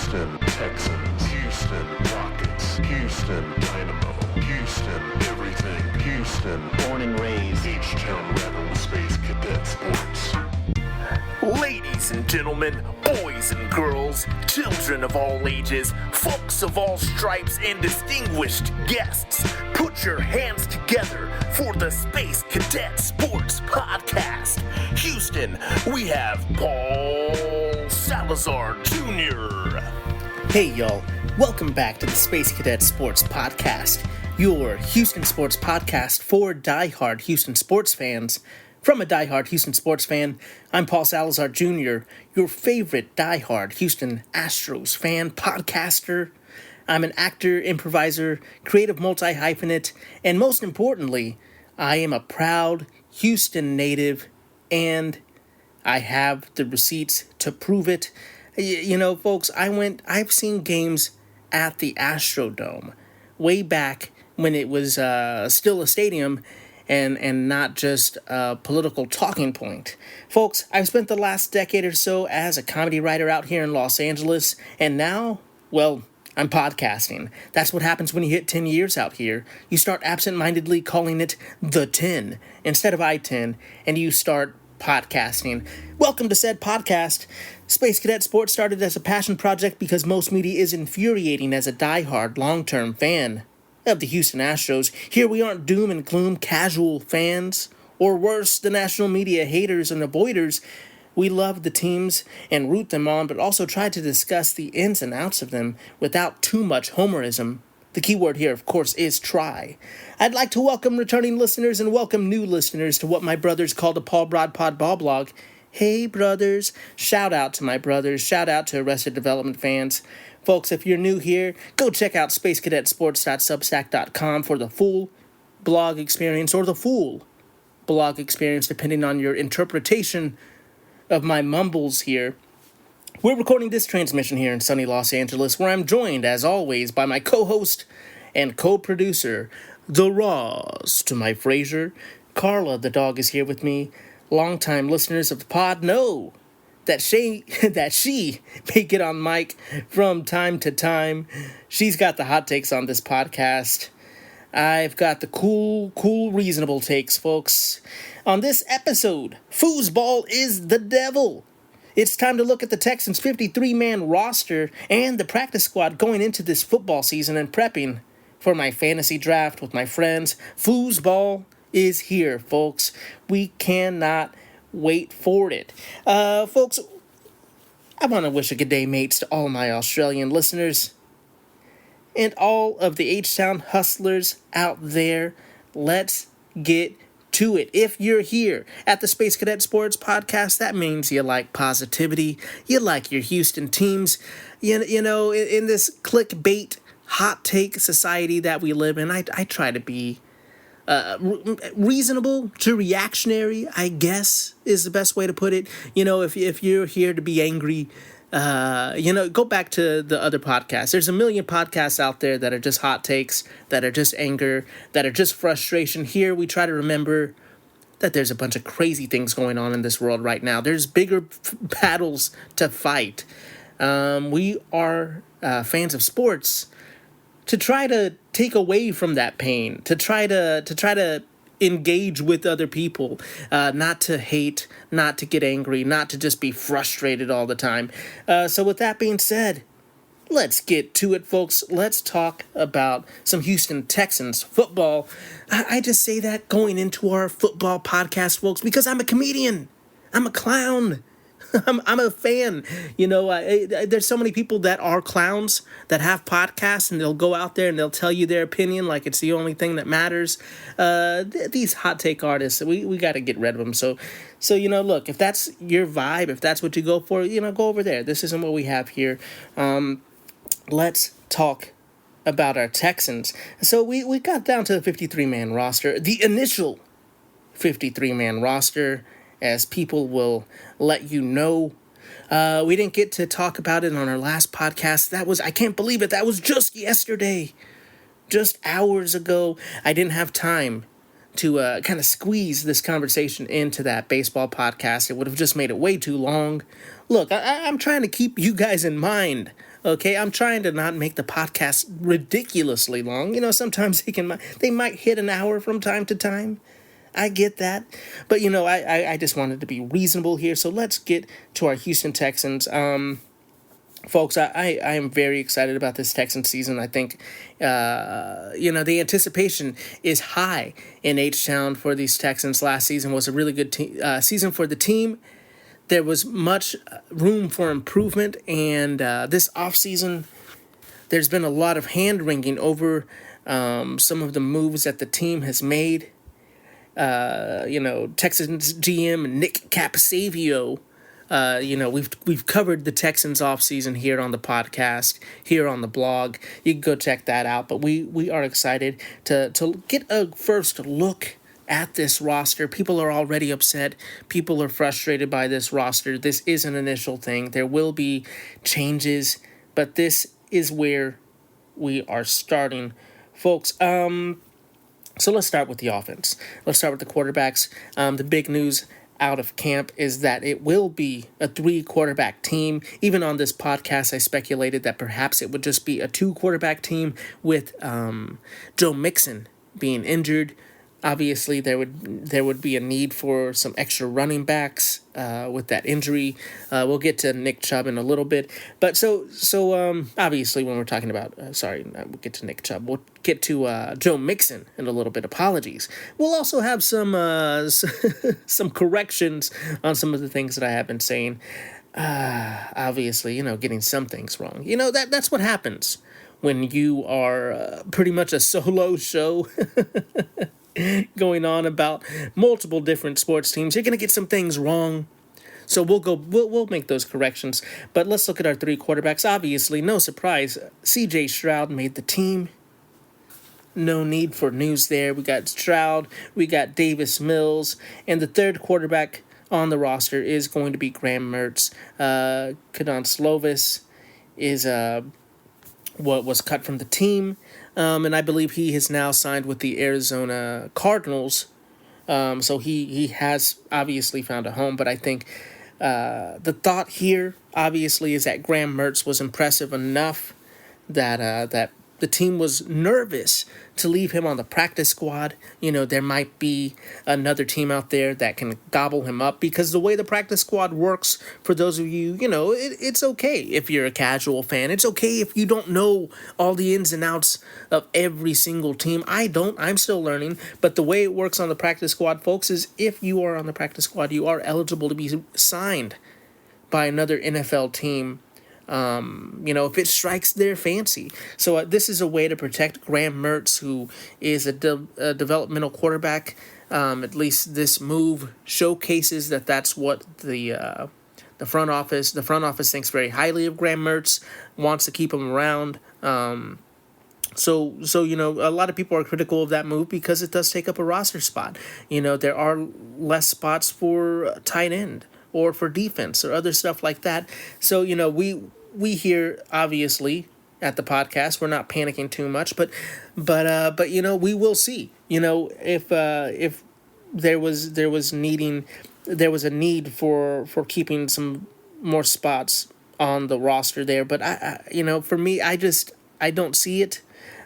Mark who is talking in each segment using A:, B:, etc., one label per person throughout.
A: Houston Texans, Houston Rockets, Houston Dynamo, Houston everything, Houston born and raised, H-Town Rebel Space Cadet Sports.
B: Ladies and gentlemen, boys and girls, children of all ages, folks of all stripes, and distinguished guests, put your hands together for the Space Cadet Sports Podcast. Houston, we have Paul Salazar Jr.
C: Hey y'all, welcome back to the Space Cadet Sports Podcast, your Houston sports podcast for diehard Houston sports fans. From a diehard Houston sports fan, I'm Paul Salazar Jr., your favorite diehard Houston Astros fan podcaster. I'm an actor, improviser, creative multi-hyphenate, and most importantly, I am a proud Houston native, and I have the receipts to prove it. You know, folks, I've seen games at the Astrodome way back when it was still a stadium, and not just a political talking point. Folks, I've spent the last decade or so as a comedy writer out here in Los Angeles, and now, well, I'm podcasting. That's what happens when you hit 10 years out here. You start absent-mindedly calling it the 10 instead of I-10, and you start podcasting. Welcome to said podcast. Space Cadet Sports started as a passion project because most media is infuriating as a diehard long-term fan of the Houston Astros. Here we aren't doom and gloom casual fans, or worse, the national media haters and avoiders. We love the teams and root them on, but also try to discuss the ins and outs of them without too much homerism. The key word here, of course, is try. I'd like to welcome returning listeners and welcome new listeners to what my brothers call the Paul Broadpod Ball Blog. Hey, brothers. Shout out to my brothers. Shout out to Arrested Development fans. Folks, if you're new here, go check out spacecadetsports.substack.com for the full blog experience, or the full blog experience, depending on your interpretation of my mumbles here. We're recording this transmission here in sunny Los Angeles, where I'm joined, as always, by my co-host and co-producer, the Ross to my Frasier. Carla, the dog, is here with me. Longtime listeners of the pod know that she may get on mic from time to time. She's got the hot takes on this podcast. I've got the cool, reasonable takes, folks. On this episode, foosball is the devil. It's time to look at the Texans' 53-man roster and the practice squad going into this football season and prepping for my fantasy draft with my friends. Foosball is here, folks. We cannot wait for it. Folks, I want to wish a good day, mates, to all my Australian listeners and all of the H-Town hustlers out there. Let's get to it. If you're here at the Space Cadet Sports Podcast, that means you like positivity, you like your Houston teams. You know, in this clickbait, hot take society that we live in, I try to be reasonable to reactionary, I guess, is the best way to put it. You know, if you're here to be angry, go back to the other podcasts. There's a million podcasts out there that are just hot takes, that are just anger, that are just frustration. Here, we try to remember that there's a bunch of crazy things going on in this world right now. There's bigger battles to fight. We are fans of sports to try to take away from that pain, to try to engage with other people, not to hate, not to get angry, not to just be frustrated all the time. So with that being said, let's get to it, folks. Let's talk about some Houston Texans football. I just say that going into our football podcast, folks, because I'm a comedian. I'm a clown. I'm a fan. You know, there's so many people that are clowns that have podcasts, and they'll go out there and they'll tell you their opinion like it's the only thing that matters. These hot take artists, we got to get rid of them. So you know, look, if that's your vibe, if that's what you go for, you know, go over there. This isn't what we have here. Let's talk about our Texans. So we got down to the 53-man roster, the initial 53-man roster, as people will let you know. We didn't get to talk about it on our last podcast. I can't believe it, that was just yesterday. Just hours ago. I didn't have time to kind of squeeze this conversation into that baseball podcast. It would have just made it way too long. Look, I'm trying to keep you guys in mind Okay, I'm trying to not make the podcast ridiculously long. Sometimes they might hit an hour from time to time. I get that. But, I just wanted to be reasonable here. So let's get to our Houston Texans. Folks, I am very excited about this Texans season. I think, the anticipation is high in H-Town for these Texans. Last season was a really good season for the team. There was much room for improvement, and this offseason, there's been a lot of hand-wringing over some of the moves that the team has made. Texans GM Nick Capasavio. We've covered the Texans offseason here on the podcast, here on the blog. You can go check that out. But we are excited to get a first look at this roster. People are already upset. People are frustrated by this roster. This is an initial thing. There will be changes, but this is where we are starting, folks. So let's start with the offense. Let's start with the quarterbacks. The big news out of camp is that it will be a 3-quarterback team. Even on this podcast, I speculated that perhaps it would just be a 2-quarterback team with Joe Mixon being injured. Obviously, there would be a need for some extra running backs with that injury. We'll get to Nick Chubb in a little bit, but so obviously when we're talking about we'll get to Nick Chubb. We'll get to Joe Mixon in a little bit. Apologies. We'll also have some some corrections on some of the things that I have been saying. Obviously, getting some things wrong. That's what happens when you are pretty much a solo show. Going on about multiple different sports teams. You're going to get some things wrong. So we'll make those corrections. But let's look at our 3 quarterbacks. Obviously, no surprise, C.J. Stroud made the team. No need for news there. We got Stroud, we got Davis Mills, and the 3rd quarterback on the roster is going to be Graham Mertz. Kadon Slovis is what was cut from the team. And I believe he has now signed with the Arizona Cardinals. So he has obviously found a home. But I think the thought here, obviously, is that Graham Mertz was impressive enough that the team was nervous to leave him on the practice squad. There might be another team out there that can gobble him up, because the way the practice squad works, for those of you, it's okay if you're a casual fan. It's okay if you don't know all the ins and outs of every single team. I'm still learning. But the way it works on the practice squad, folks, is if you are on the practice squad, you are eligible to be signed by another NFL team. If it strikes their fancy. So this is a way to protect Graham Mertz, who is a developmental quarterback. At least this move showcases that that's what the front office thinks very highly of Graham Mertz, wants to keep him around. So a lot of people are critical of that move because it does take up a roster spot. There are less spots for tight end or for defense or other stuff like that. So we here, obviously, at the podcast, we're not panicking too much, but we will see. If there was a need for keeping some more spots on the roster there, but for me, I don't see it.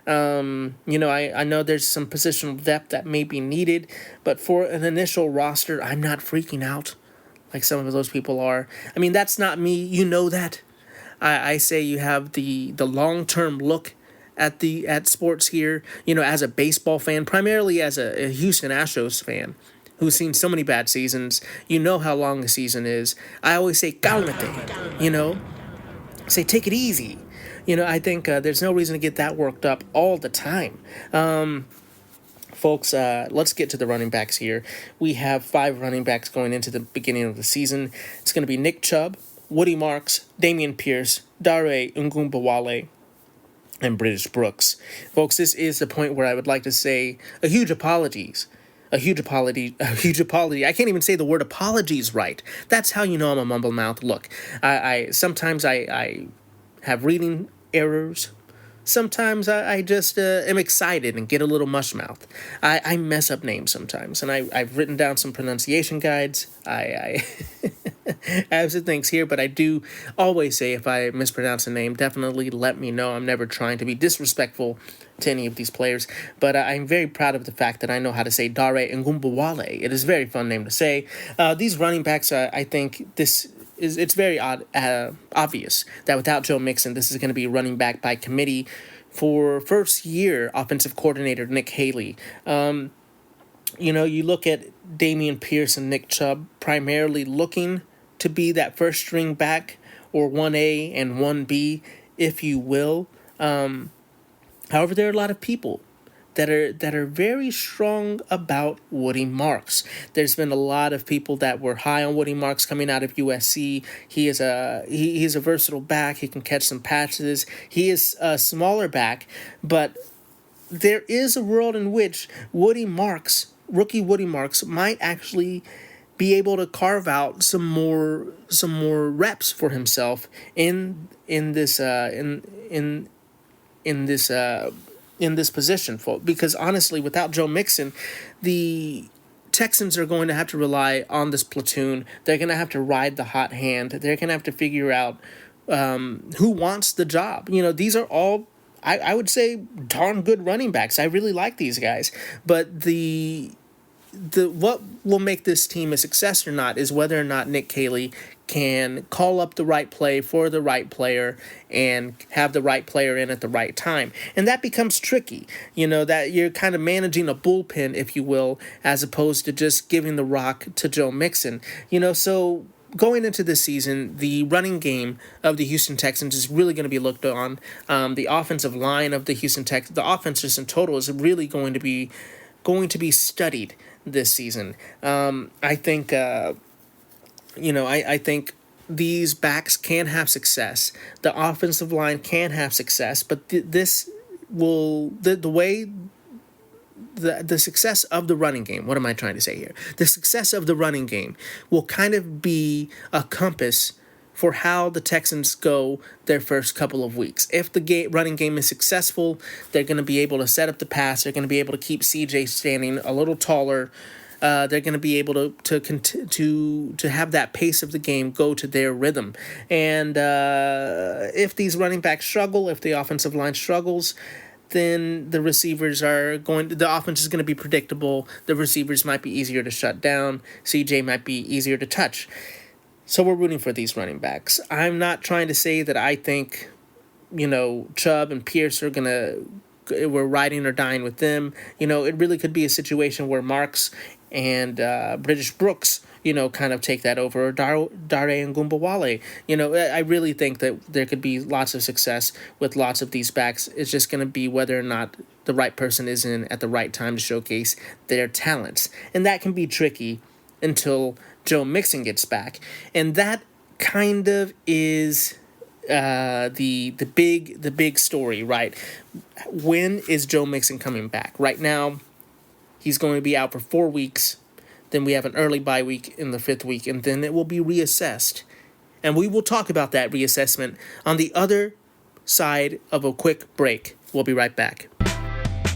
C: I know there's some positional depth that may be needed, but for an initial roster, I'm not freaking out like some of those people are. I mean, that's not me. You know that. I say you have the long-term look at sports here, as a baseball fan, primarily as a Houston Astros fan who's seen so many bad seasons. You know how long a season is. I always say, calmate, say, take it easy. I think there's no reason to get that worked up all the time. Folks, let's get to the running backs here. We have 5 running backs going into the beginning of the season. It's going to be Nick Chubb, Woody Marks, Damian Pierce, Dare Ngumbawale, and British Brooks. Folks, this is the point where I would like to say a huge apology. I can't even say the word apologies right. That's how you know I'm a mumble mouth. Look, I sometimes I have reading errors. sometimes I just am excited and get a little mush mouth. I mess up names sometimes, and I've written down some pronunciation guides. I have some things here, but I do always say if I mispronounce a name, definitely let me know. I'm never trying to be disrespectful to any of these players, but I'm very proud of the fact that I know how to say Dare Ngumbawale. It is a very fun name to say. These running backs, I think it's very obvious that without Joe Mixon, this is going to be running back by committee for first-year offensive coordinator Nick Haley. You look at Dameon Pierce and Nick Chubb primarily looking to be that first-string back, or 1A and 1B, if you will. However, there are a lot of people that are very strong about Woody Marks. There's been a lot of people that were high on Woody Marks coming out of USC. He's a versatile back. He can catch some passes. He is a smaller back, but there is a world in which rookie Woody Marks, might actually be able to carve out some more reps for himself in this position, because honestly, without Joe Mixon, the Texans are going to have to rely on this platoon. They're going to have to ride the hot hand. They're going to have to figure out who wants the job. These are all, I would say, darn good running backs. I really like these guys, but the what will make this team a success or not is whether or not Nick Haley can call up the right play for the right player and have the right player in at the right time. And that becomes tricky, that you're kind of managing a bullpen, if you will, as opposed to just giving the rock to Joe Mixon. So going into this season, the running game of the Houston Texans is really going to be looked on. The offensive line of the Houston Texans, the offense just in total, is really going to be studied this season. I think these backs can have success. The offensive line can have success, but the success of the running game, what am I trying to say here? The success of the running game will kind of be a compass for how the Texans go their first couple of weeks. If the running game is successful, they're going to be able to set up the pass. They're going to be able to keep CJ standing a little taller. They're going to be able to have that pace of the game go to their rhythm. And if these running backs struggle, if the offensive line struggles, then the offense is going to be predictable. The receivers might be easier to shut down. CJ might be easier to touch. So we're rooting for these running backs. I'm not trying to say that I think, Chubb and Pierce we're riding or dying with them. It really could be a situation where Marks and British Brooks, kind of take that over, or Dare Ngumbawale. I really think that there could be lots of success with lots of these backs. It's just going to be whether or not the right person is in at the right time to showcase their talents. And that can be tricky until Joe Mixon gets back. And that kind of is the big story, right? When is Joe Mixon coming back? Right now, he's going to be out for 4 weeks. Then we have an early bye week in the 5th week, and then it will be reassessed. And we will talk about that reassessment on the other side of a quick break. We'll be right back.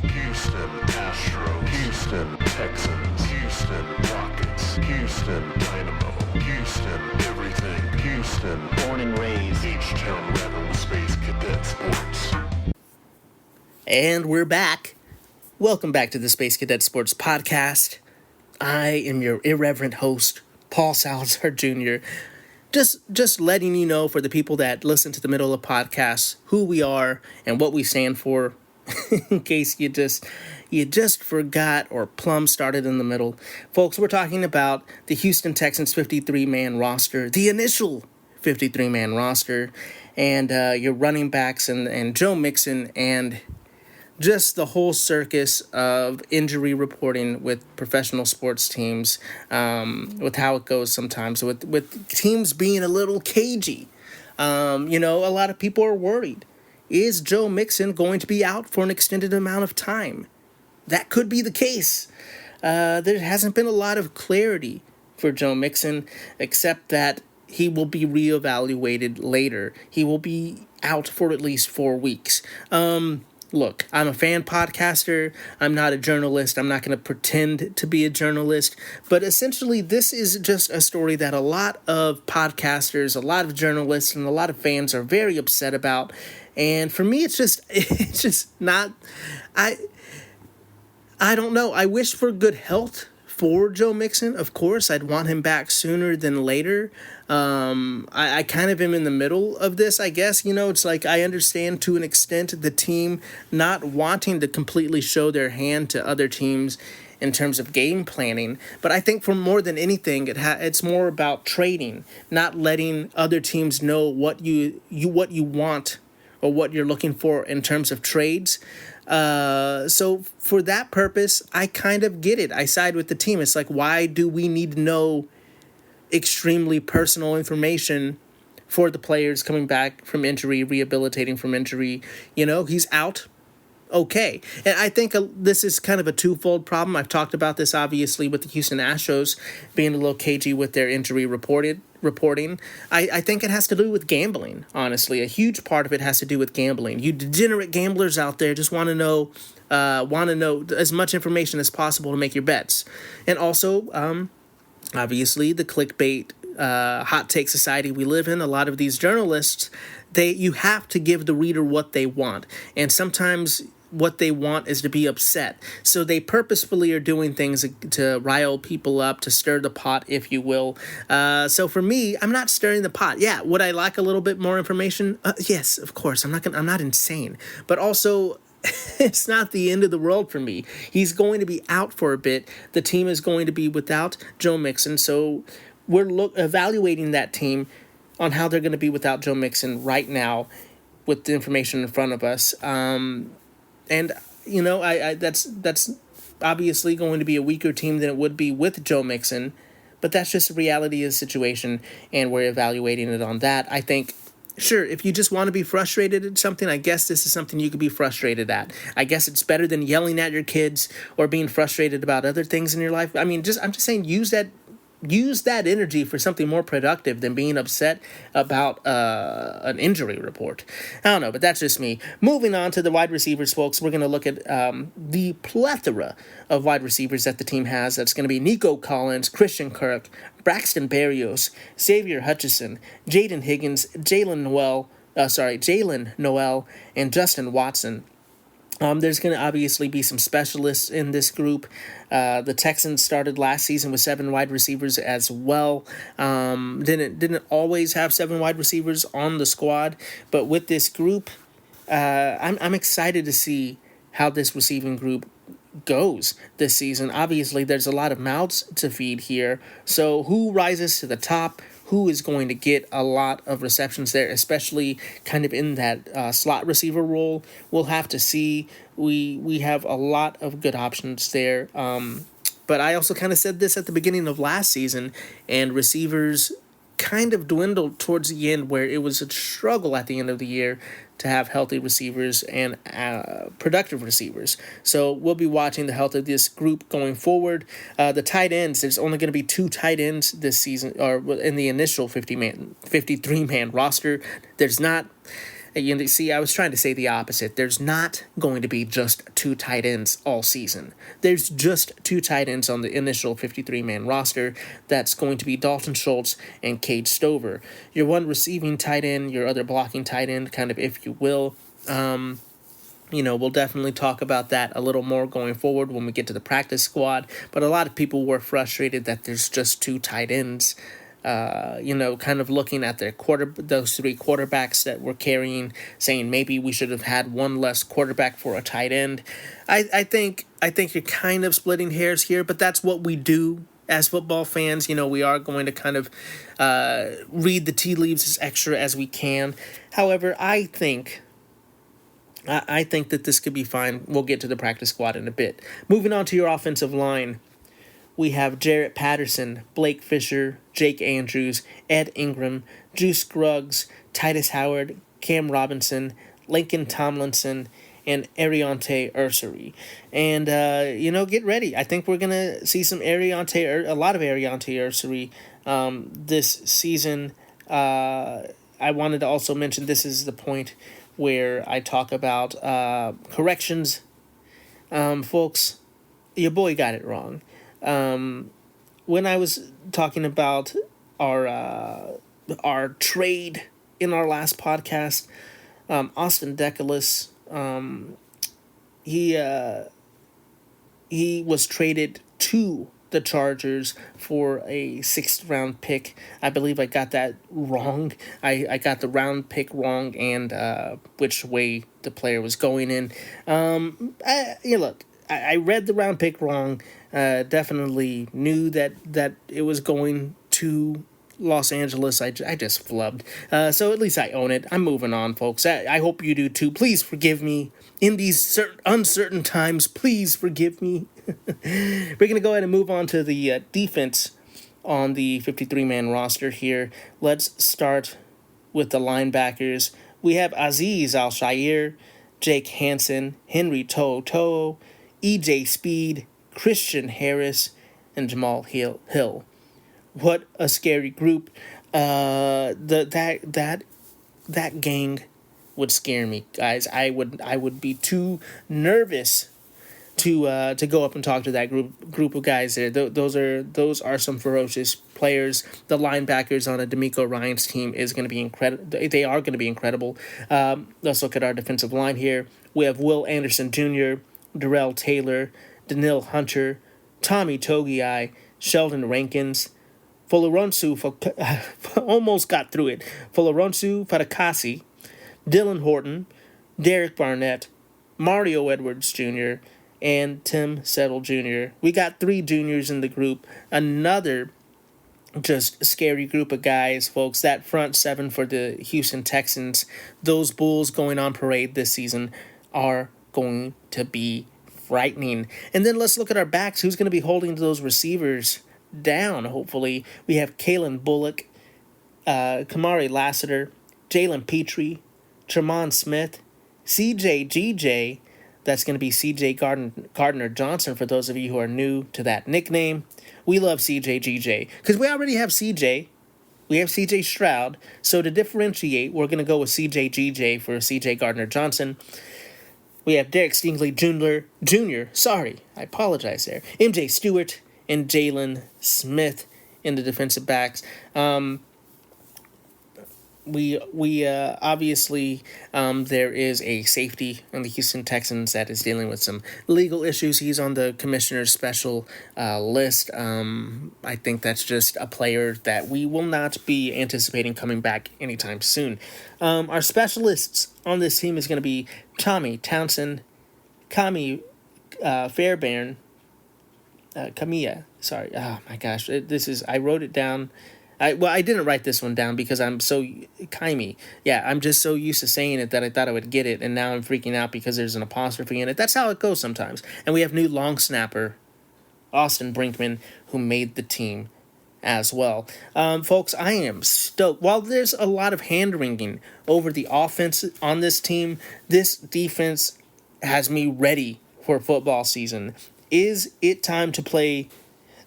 A: Houston Astros, Houston Texans, Houston Rockets, Houston Dynamo, Houston everything, Houston, born and raised, H-Town Rebel, Space Cadet Sports.
C: And we're back. Welcome back to the Space Cadet Sports Podcast. I am your irreverent host, Paul Salazar Jr., Just letting you know, for the people that listen to the middle of podcasts, who we are and what we stand for, in case you just forgot or plumb started in the middle. Folks, we're talking about the Houston Texans 53-man roster, the initial 53-man roster, and your running backs and Joe Mixon, and just the whole circus of injury reporting with professional sports teams, with how it goes sometimes, with teams being a little cagey. A lot of people are worried. Is Joe Mixon going to be out for an extended amount of time? That could be the case. There hasn't been a lot of clarity for Joe Mixon, except that he will be reevaluated later. He will be out for at least 4 weeks. Look, I'm a fan podcaster. I'm not a journalist. I'm not going to pretend to be a journalist. But essentially, this is just a story that a lot of podcasters, a lot of journalists, and a lot of fans are very upset about. And for me, it's just not. I don't know. I wish for good health for Joe Mixon. Of course, I'd want him back sooner than later. I kind of am in the middle of this, I guess. It's like I understand to an extent the team not wanting to completely show their hand to other teams in terms of game planning. But I think for more than anything, it's more about trading, not letting other teams know what you want or what you're looking for in terms of trades. So for that purpose, I kind of get it. I side with the team. It's like, why do we need to know extremely personal information for the players coming back from injury, rehabilitating from injury? He's out. Okay. And I think this is kind of a twofold problem. I've talked about this, obviously, with the Houston Astros being a little cagey with their injury reporting. I think it has to do with gambling, honestly. A huge part of it has to do with gambling. You degenerate gamblers out there just want to know as much information as possible to make your bets. And also, obviously, the clickbait hot take society we live in, a lot of these journalists, you have to give the reader what they want. And sometimes what they want is to be upset. So they purposefully are doing things to rile people up, to stir the pot, if you will. So for me, I'm not stirring the pot. Yeah, would I like a little bit more information? Yes, of course. I'm not insane. But also, it's not the end of the world for me. He's going to be out for a bit. The team is going to be without Joe Mixon. So we're evaluating that team on how they're going to be without Joe Mixon right now with the information in front of us. And that's obviously going to be a weaker team than it would be with Joe Mixon, but that's just the reality of the situation, and we're evaluating it on that. I think, sure, if you just want to be frustrated at something, I guess this is something you could be frustrated at. I guess it's better than yelling at your kids or being frustrated about other things in your life. I mean, I'm just saying, use that energy for something more productive than being upset about an injury report. I don't know, but that's just me. Moving on to the wide receivers, folks, we're going to look at the plethora of wide receivers that the team has. That's going to be Nico Collins, Christian Kirk, Braxton Berrios, Xavier Hutchinson, Jaden Higgins, Jalen Noel, and Justin Watson. There's going to obviously be some specialists in this group. The Texans started last season with 7 wide receivers as well. Didn't always have 7 wide receivers on the squad, but with this group, I'm excited to see how this receiving group goes this season. Obviously, there's a lot of mouths to feed here. So who rises to the top? Who is going to get a lot of receptions there, especially kind of in that slot receiver role? We'll have to see. We have a lot of good options there. But I also kind of said this at the beginning of last season, and receivers kind of dwindled towards the end, where it was a struggle at the end of the year to have healthy receivers and productive receivers. So we'll be watching the health of this group going forward. The tight ends, there's only going to be 2 tight ends this season, or in the initial 53-man roster. There's not... See, I was trying to say the opposite. There's not going to be just 2 tight ends all season. There's just 2 tight ends on the initial 53-man roster. That's going to be Dalton Schultz and Cade Stover. Your one receiving tight end, your other blocking tight end, kind of, if you will. We'll definitely talk about that a little more going forward when we get to the practice squad. But a lot of people were frustrated that there's just 2 tight ends. Kind of looking at those 3 quarterbacks that we're carrying, saying maybe we should have had one less quarterback for a tight end. I think you're kind of splitting hairs here, but that's what we do as football fans. We are going to kind of read the tea leaves as extra as we can. However, I think that this could be fine. We'll get to the practice squad in a bit. Moving on to your offensive line. We have Jarrett Patterson, Blake Fisher, Jake Andrews, Ed Ingram, Juice Scruggs, Titus Howard, Cam Robinson, Lincoln Tomlinson, and Ariante Ursary. And, get ready. I think we're going to see a lot of Ariante Ursary this season. I wanted to also mention this is the point where I talk about corrections. Folks, your boy got it wrong. When I was talking about our trade in our last podcast, Austin Deculus, he was traded to the Chargers for a 6th round pick. I believe I got that wrong. I got the round pick wrong and which way the player was going in. I read the round pick wrong. Definitely knew that it was going to Los Angeles. I just flubbed. So at least I own it. I'm moving on, folks. I hope you do too. Please forgive me. In these uncertain times, please forgive me. We're going to go ahead and move on to the defense on the 53-man roster here. Let's start with the linebackers. We have Azeez Al-Shaair, Jake Hansen, Henry To'o, E.J. Speed, Christian Harris, and Jamal Hill. What a scary group. That gang would scare me, guys. I would be too nervous to go up and talk to that group of guys there. Those are some ferocious players. The linebackers on a D'Amico Ryans team is going to be incredible. They are going to be incredible. Let's look at our defensive line here. We have Will Anderson Jr., Darrell Taylor, Daniil Hunter, Tommy Togiai, Sheldon Rankins, almost got through it. Foloronsu Fatakasi, Dylan Horton, Derek Barnett, Mario Edwards Jr., and Tim Settle Jr. We got 3 juniors in the group. Another just scary group of guys, folks. That front 7 for the Houston Texans, those Bulls going on parade this season, are going to be frightening. And then let's look at our backs. Who's going to be holding those receivers down, hopefully? We have Kalen Bullock, Kamari Lassiter, Jalen Petrie, Tremont Smith, CJ GJ. That's going to be CJ Gardner Johnson for those of you who are new to that nickname. We love CJ GJ because we already have CJ. We have CJ Stroud. So to differentiate, we're going to go with CJ GJ for CJ Gardner Johnson. We have Derek Stingley Jr. Sorry, I apologize there. MJ Stewart and Jalen Smith in the defensive backs. We obviously there is a safety on the Houston Texans that is dealing with some legal issues. He's on the commissioner's special list. I think that's just a player that we will not be anticipating coming back anytime soon. Our specialists on this team is going to be Tommy Townsend, Kami Fairbairn, Kamiya. Sorry. Oh my gosh. I wrote it down. I didn't write this one down because I'm so Kaimi. Yeah, I'm just so used to saying it that I thought I would get it, and now I'm freaking out because there's an apostrophe in it. That's how it goes sometimes. And we have new long snapper, Austin Brinkman, who made the team as well. Folks, I am stoked. While there's a lot of hand-wringing over the offense on this team, this defense has me ready for football season. Is it time to play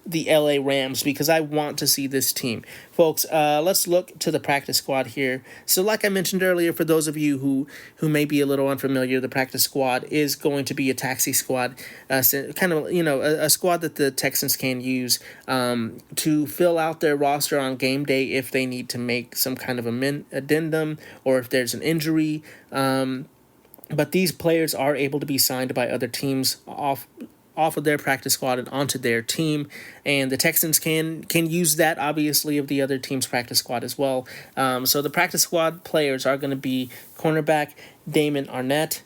C: the LA Rams? Because I want to see this team. Folks, let's look to the practice squad here. So like I mentioned earlier, for those of you who may be a little unfamiliar, the practice squad is going to be a taxi squad, kind of, a squad that the Texans can use to fill out their roster on game day if they need to make some kind of addendum or if there's an injury. But these players are able to be signed by other teams off of their practice squad and onto their team, and the Texans can use that, obviously, of the other team's practice squad as well. So the practice squad players are going to be cornerback Damon Arnett,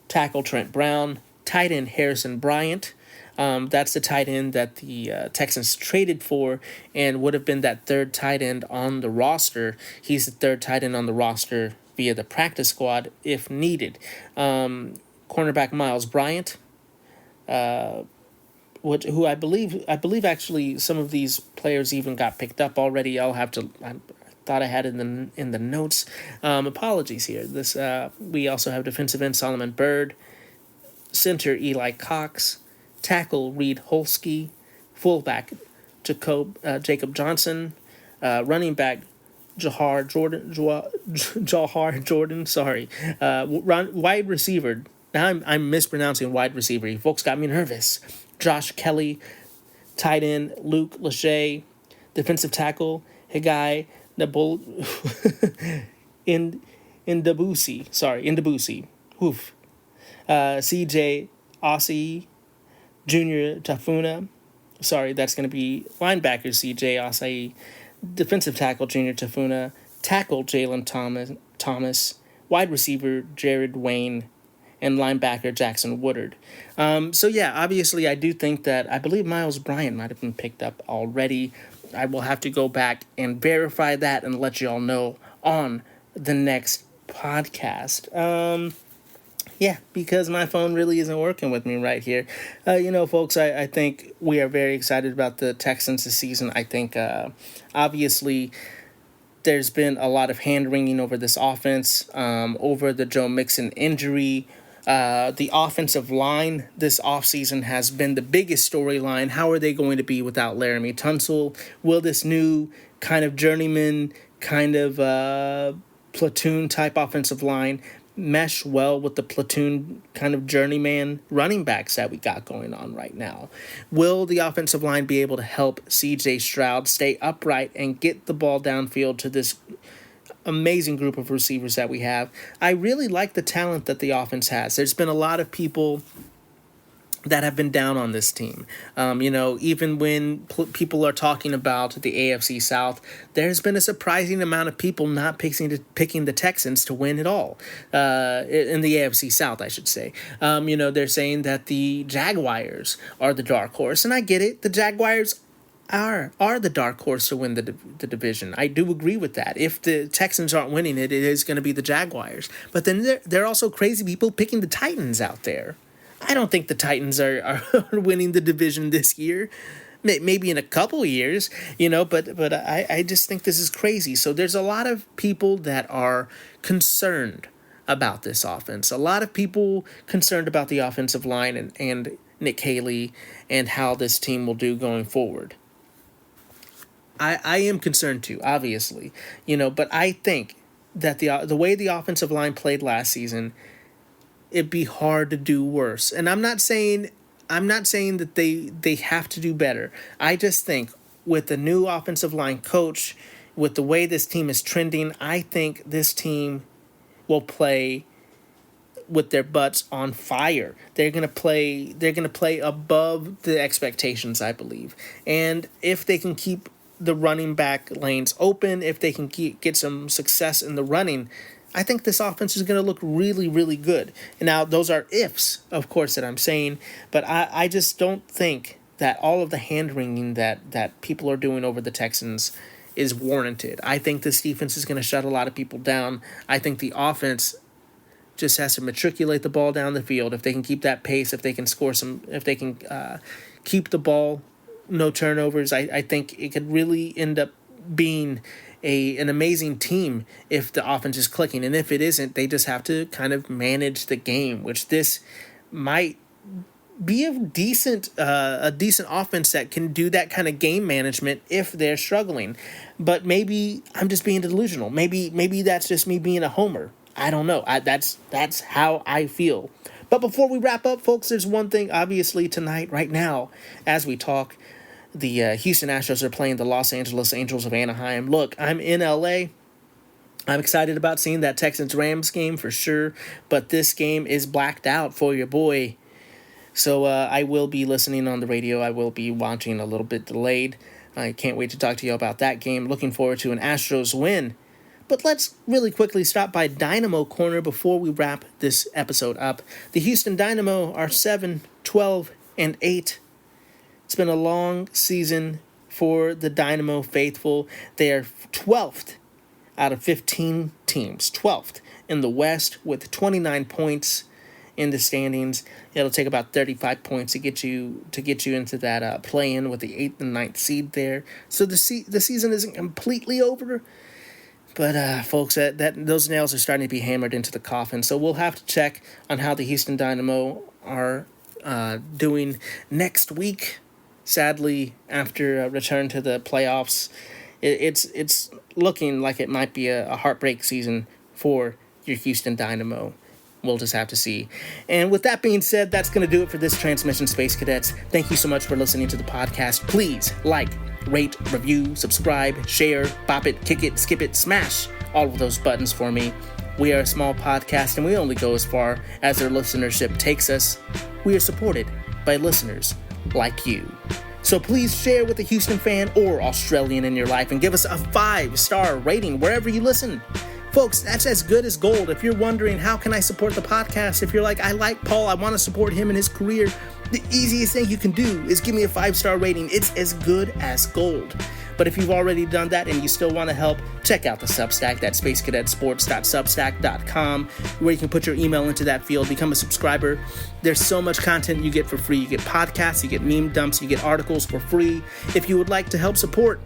C: tackle Trent Brown, tight end Harrison Bryant. That's the tight end that the Texans traded for and would have been that third tight end on the roster. He's the third tight end on the roster via the practice squad if needed. Cornerback Miles Bryant, who I believe actually some of these players even got picked up already. I thought I had it in the notes. Apologies here. We also have defensive end Solomon Byrd, center Eli Cox, tackle Reed Holsky, fullback Jacob Johnson, Running back Jahar Jordan. Sorry, wide receiver. Now I'm mispronouncing wide receiver. You folks got me nervous. Josh Kelly, tight end Luke Lachey, defensive tackle Higai Nabul Indabusi. Oof. CJ Ossie Junior Tafuna. Sorry, that's going to be linebacker CJ Ossie, defensive tackle Junior Tafuna, tackle Jalen Thomas, wide receiver Jared Wayne, and linebacker Jackson Woodard. Obviously I do think that I believe Miles Bryant might have been picked up already. I will have to go back and verify that and let you all know on the next podcast. Because my phone really isn't working with me right here. Folks, I think we are very excited about the Texans this season. I think, obviously, there's been a lot of hand-wringing over this offense, over the Joe Mixon injury. The offensive line this offseason has been the biggest storyline. How are they going to be without Laramie Tunsil? Will this new kind of journeyman, platoon-type offensive line mesh well with the platoon kind of journeyman running backs that we got going on right now? Will the offensive line be able to help CJ Stroud stay upright and get the ball downfield to this amazing group of receivers that we have? I really like the talent that the offense has. There's been a lot of people that have been down on this team. Even when people are talking about the AFC South, there's been a surprising amount of people not picking the Texans to win it all. In the AFC South, I should say. They're saying that the Jaguars are the dark horse, and I get it. The Jaguars are the dark horse to win the division. I do agree with that. If the Texans aren't winning it, it is going to be the Jaguars. But then there are also crazy people picking the Titans out there. I don't think the Titans are winning the division this year. Maybe in a couple years, but I just think this is crazy. So there's a lot of people that are concerned about this offense. A lot of people concerned about the offensive line and Nick Haley and how this team will do going forward. I am concerned too, obviously, but I think that the way the offensive line played last season, it'd be hard to do worse. And I'm not saying that they have to do better. I just think with the new offensive line coach, with the way this team is trending, I think this team will play with their butts on fire. They're gonna play above the expectations, I believe. And if they can keep the running back lanes open, if they can get some success in the running, I think this offense is going to look really, really good. And now, those are ifs, of course, that I'm saying, but I just don't think that all of the hand-wringing that people are doing over the Texans is warranted. I think this defense is going to shut a lot of people down. I think the offense just has to matriculate the ball down the field. If they can keep that pace, if they can keep the ball, no turnovers, I think it could really end up being an amazing team if the offense is clicking. And if it isn't, they just have to kind of manage the game, which this might be a decent offense that can do that kind of game management if they're struggling. But maybe I'm just being delusional. Maybe that's just me being a homer. I don't know. That's how I feel. But before we wrap up, folks, there's one thing. Obviously, tonight, right now, as we talk, the Houston Astros are playing the Los Angeles Angels of Anaheim. Look, I'm in LA. I'm excited about seeing that Texans-Rams game for sure, but this game is blacked out for your boy. So I will be listening on the radio. I will be watching a little bit delayed. I can't wait to talk to you about that game. Looking forward to an Astros win. But let's really quickly stop by Dynamo Corner before we wrap this episode up. The Houston Dynamo are 7-12-8. It's been a long season for the Dynamo faithful. They are 12th out of 15 teams. 12th in the West with 29 points in the standings. It'll take about 35 points to get you into that play-in with the 8th and 9th seed there. So the season isn't completely over. But, folks, that those nails are starting to be hammered into the coffin. So we'll have to check on how the Houston Dynamo are doing next week. Sadly, after a return to the playoffs, it's looking like it might be a heartbreak season for your Houston Dynamo. We'll just have to see. And with that being said, that's going to do it for this transmission, Space Cadets. Thank you so much for listening to the podcast. Please like, rate, review, subscribe, share, bop it, kick it, skip it, smash all of those buttons for me. We are a small podcast, and we only go as far as our listenership takes us. We are supported by listeners like you. So please share with a Houston fan or Australian in your life and give us a 5-star rating wherever you listen. Folks, that's as good as gold. If you're wondering, how can I support the podcast? If you're like, I like Paul, I want to support him in his career, the easiest thing you can do is give me a 5-star rating. It's as good as gold. But if you've already done that and you still want to help, check out the Substack, that's spacecadetsports.substack.com, where you can put your email into that field, become a subscriber. There's so much content you get for free. You get podcasts, you get meme dumps, you get articles for free. If you would like to help support,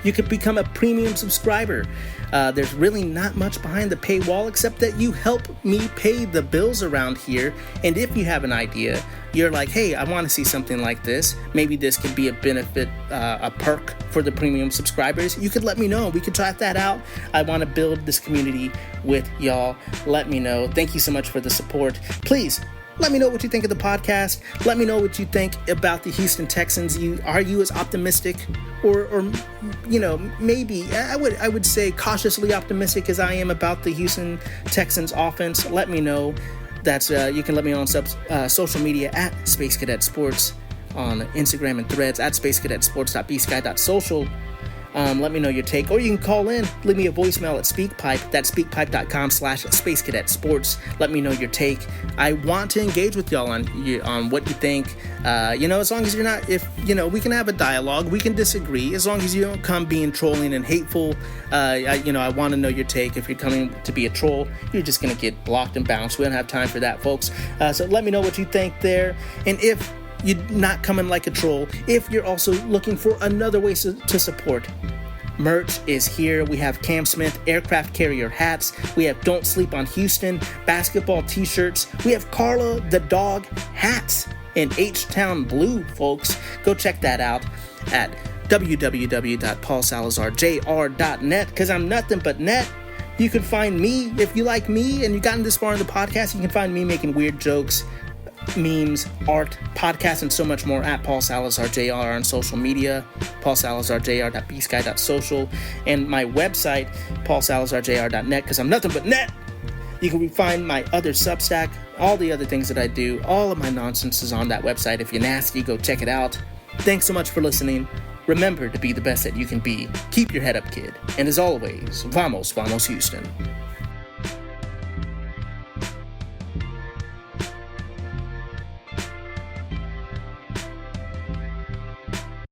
C: you could become a premium subscriber. There's really not much behind the paywall except that you help me pay the bills around here. And if you have an idea, you're like, hey, I want to see something like this. Maybe this could be a benefit, a perk for the premium subscribers. You could let me know. We could try that out. I want to build this community with y'all. Let me know. Thank you so much for the support. Please, let me know what you think of the podcast. Let me know what you think about the Houston Texans. Are you as optimistic or maybe I would say cautiously optimistic as I am about the Houston Texans offense? Let me know. That's you can let me know on social media at Space Cadet Sports on Instagram and Threads at spacecadetsports.bsky.social. Let me know your take, or you can call in, leave me a voicemail at SpeakPipe. That's speakpipe.com/spacecadetsports. Let me know your take. I want to engage with y'all on what you think. As long as you're not, we can have a dialogue, we can disagree, as long as you don't come being trolling and hateful. I want to know your take. If you're coming to be a troll, you're just going to get blocked and bounced. We don't have time for that, folks. So let me know what you think there. And if you're not coming like a troll, if you're also looking for another way to support, merch is here. We have Cam Smith aircraft carrier hats. We have Don't Sleep on Houston basketball t-shirts. We have Carla the dog hats in H-Town blue, folks. Go check that out at www.paulsalazarjr.net, because I'm nothing but net. You can find me, if you like me and you've gotten this far in the podcast, you can find me making weird jokes, memes, art, podcasts, and so much more at Paul Salazar JR on social media, paulsalazarjr.bsky.social, and my website, paulsalazarjr.net, because I'm nothing but net. You can find my other Substack, all the other things that I do, all of my nonsense is on that website. If you're nasty, go check it out. Thanks so much for listening. Remember to be the best that you can be. Keep your head up, kid. And as always, vamos Houston.